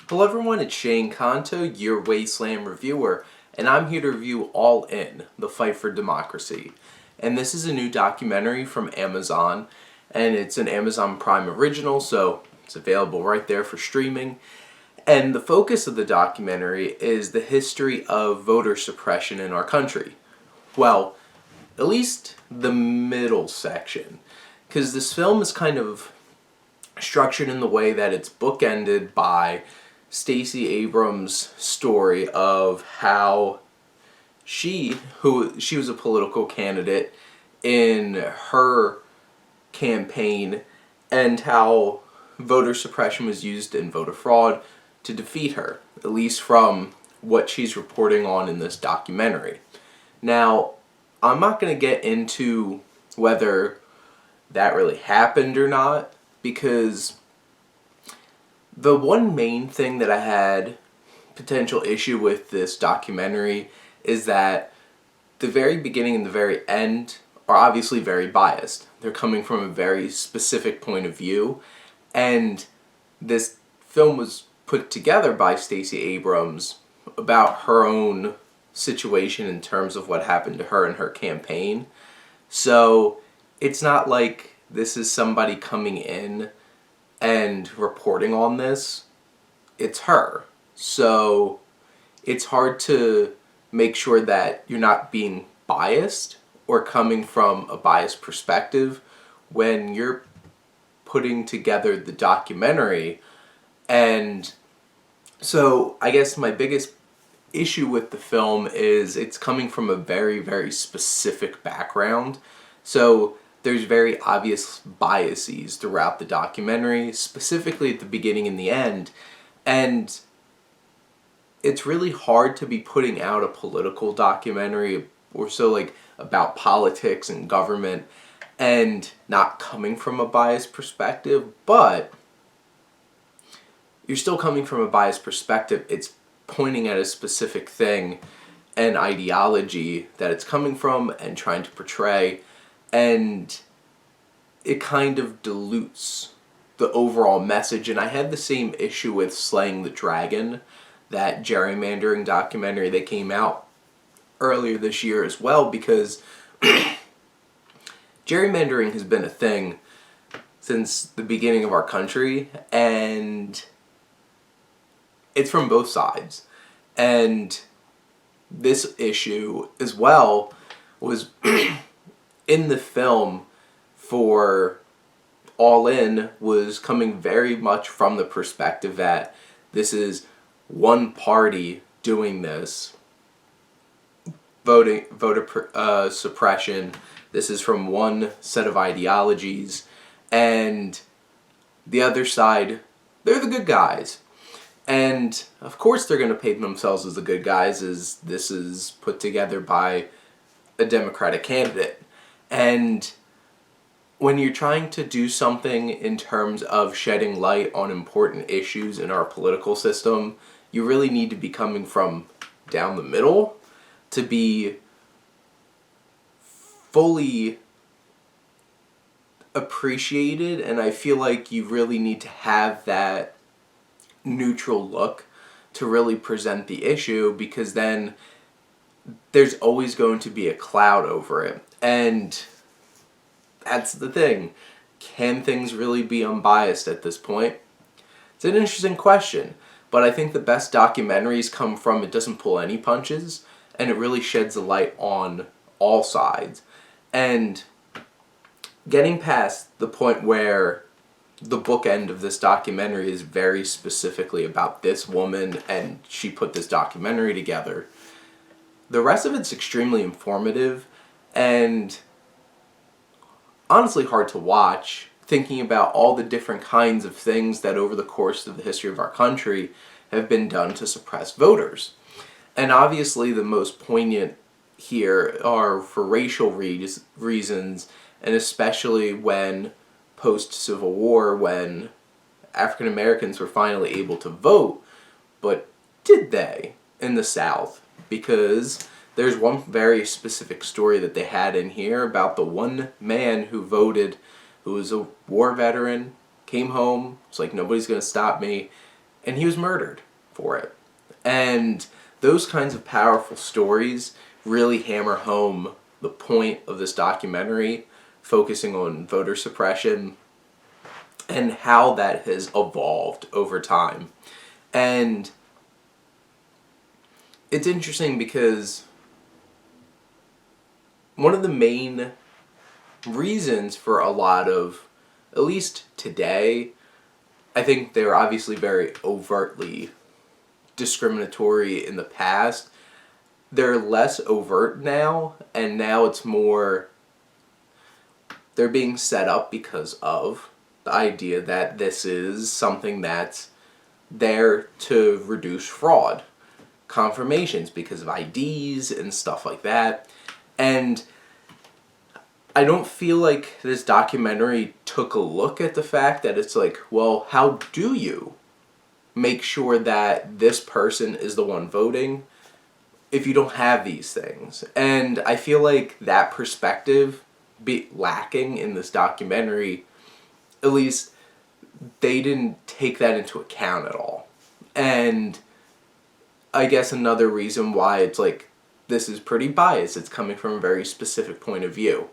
Hello everyone, it's Shane Kanto, your Wasteland reviewer, and I'm here to review All In, The Fight for Democracy. And this is a new documentary from Amazon, and it's an Amazon Prime original, so it's available right there for streaming. And the focus of the documentary is the history of voter suppression in our country. Well, at least the middle section, because this film is kind of structured in the way that it's bookended by Stacey Abrams' story of how she was a political candidate in her campaign, and how voter suppression was used in voter fraud to defeat her, at least from what she's reporting on in this documentary. Now, I'm not going to get into whether that really happened or not, because the one main thing that I had potential issue with this documentary is that the very beginning and the very end are obviously very biased. They're coming from a very specific point of view, and this film was put together by Stacey Abrams about her own situation in terms of what happened to her in her campaign. So it's not like this is somebody coming in and reporting on this. It's her. So it's hard to make sure that you're not being biased or coming from a biased perspective when you're putting together the documentary. And so I guess my biggest issue with the film is it's coming from a very, very specific background. So there's very obvious biases throughout the documentary, specifically at the beginning and the end, and it's really hard to be putting out a political documentary or so, like, about politics and government and not coming from a biased perspective, but you're still coming from a biased perspective. It's pointing at a specific thing and ideology that it's coming from and trying to portray, and it kind of dilutes the overall message. And I had the same issue with Slaying the Dragon, that gerrymandering documentary that came out earlier this year as well, because gerrymandering has been a thing since the beginning of our country, and it's from both sides. And this issue as well was in the film for All In, was coming very much from the perspective that this is one party doing this, voter suppression. This is from one set of ideologies, and the other side, they're the good guys. And of course they're going to paint themselves as the good guys, as this is put together by a Democratic candidate. And when you're trying to do something in terms of shedding light on important issues in our political system, you really need to be coming from down the middle to be fully appreciated. And I feel like you really need to have that neutral look to really present the issue, because then there's always going to be a cloud over it. And that's the thing. Can things really be unbiased at this point? It's an interesting question, but I think the best documentaries come from it doesn't pull any punches, and it really sheds a light on all sides. And getting past the point where the bookend of this documentary is very specifically about this woman and she put this documentary together, the rest of it's extremely informative and honestly hard to watch, thinking about all the different kinds of things that over the course of the history of our country have been done to suppress voters. And obviously the most poignant here are for racial reasons, and especially when post-Civil War, when African Americans were finally able to vote. But did they in the South? Because there's one very specific story that they had in here about the one man who voted, who was a war veteran, came home, was like, nobody's going to stop me, and he was murdered for it. And those kinds of powerful stories really hammer home the point of this documentary, focusing on voter suppression and how that has evolved over time. And it's interesting because one of the main reasons for a lot of, at least today, I think they're obviously very overtly discriminatory in the past. They're less overt now, and now it's more, they're being set up because of the idea that this is something that's there to reduce fraud, confirmations because of IDs and stuff like that. And I don't feel like this documentary took a look at the fact that it's like, well, how do you make sure that this person is the one voting if you don't have these things? And I feel like that perspective be lacking in this documentary. At least they didn't take that into account at all. And I guess another reason why it's like this is pretty biased, it's coming from a very specific point of view.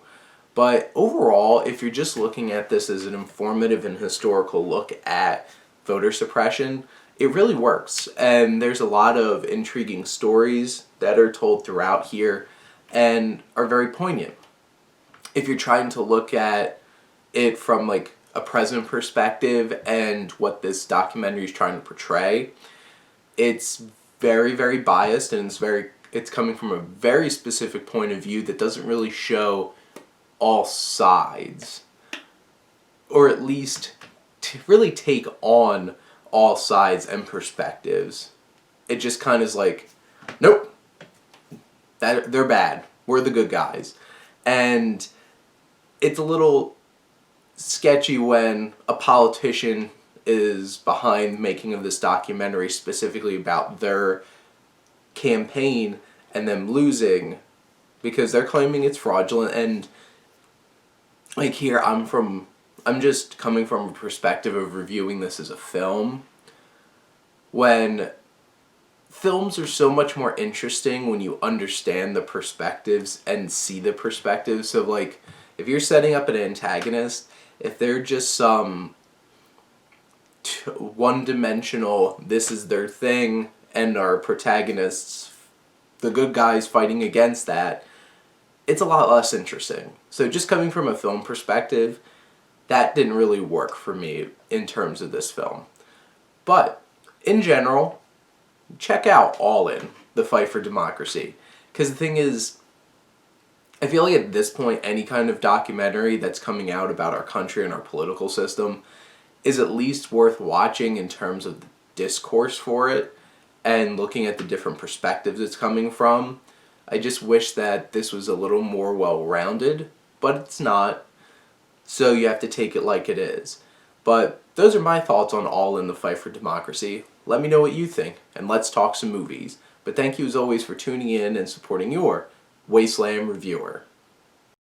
But overall, if you're just looking at this as an informative and historical look at voter suppression, it really works. And there's a lot of intriguing stories that are told throughout here and are very poignant. If you're trying to look at it from like a present perspective and what this documentary is trying to portray, it's very, very biased, and it's coming from a very specific point of view that doesn't really show all sides, or at least to really take on all sides and perspectives. It just kind of is like, nope, they're bad, we're the good guys. And it's a little sketchy when a politician is behind the making of this documentary specifically about their campaign and them losing because they're claiming it's fraudulent. And like here, I'm just coming from a perspective of reviewing this as a film, when films are so much more interesting when you understand the perspectives and see the perspectives. So like, if you're setting up an antagonist, if they're just some one-dimensional, this is their thing, and our protagonists, the good guys fighting against that, it's a lot less interesting. So just coming from a film perspective, that didn't really work for me in terms of this film. But in general, check out All In, The Fight for Democracy. Because the thing is, I feel like at this point, any kind of documentary that's coming out about our country and our political system is at least worth watching in terms of the discourse for it and looking at the different perspectives it's coming from. I just wish that this was a little more well-rounded, but it's not, so you have to take it like it is. But those are my thoughts on All In, The Fight for Democracy. Let me know what you think, and let's talk some movies. But thank you as always for tuning in and supporting your Wasteland reviewer.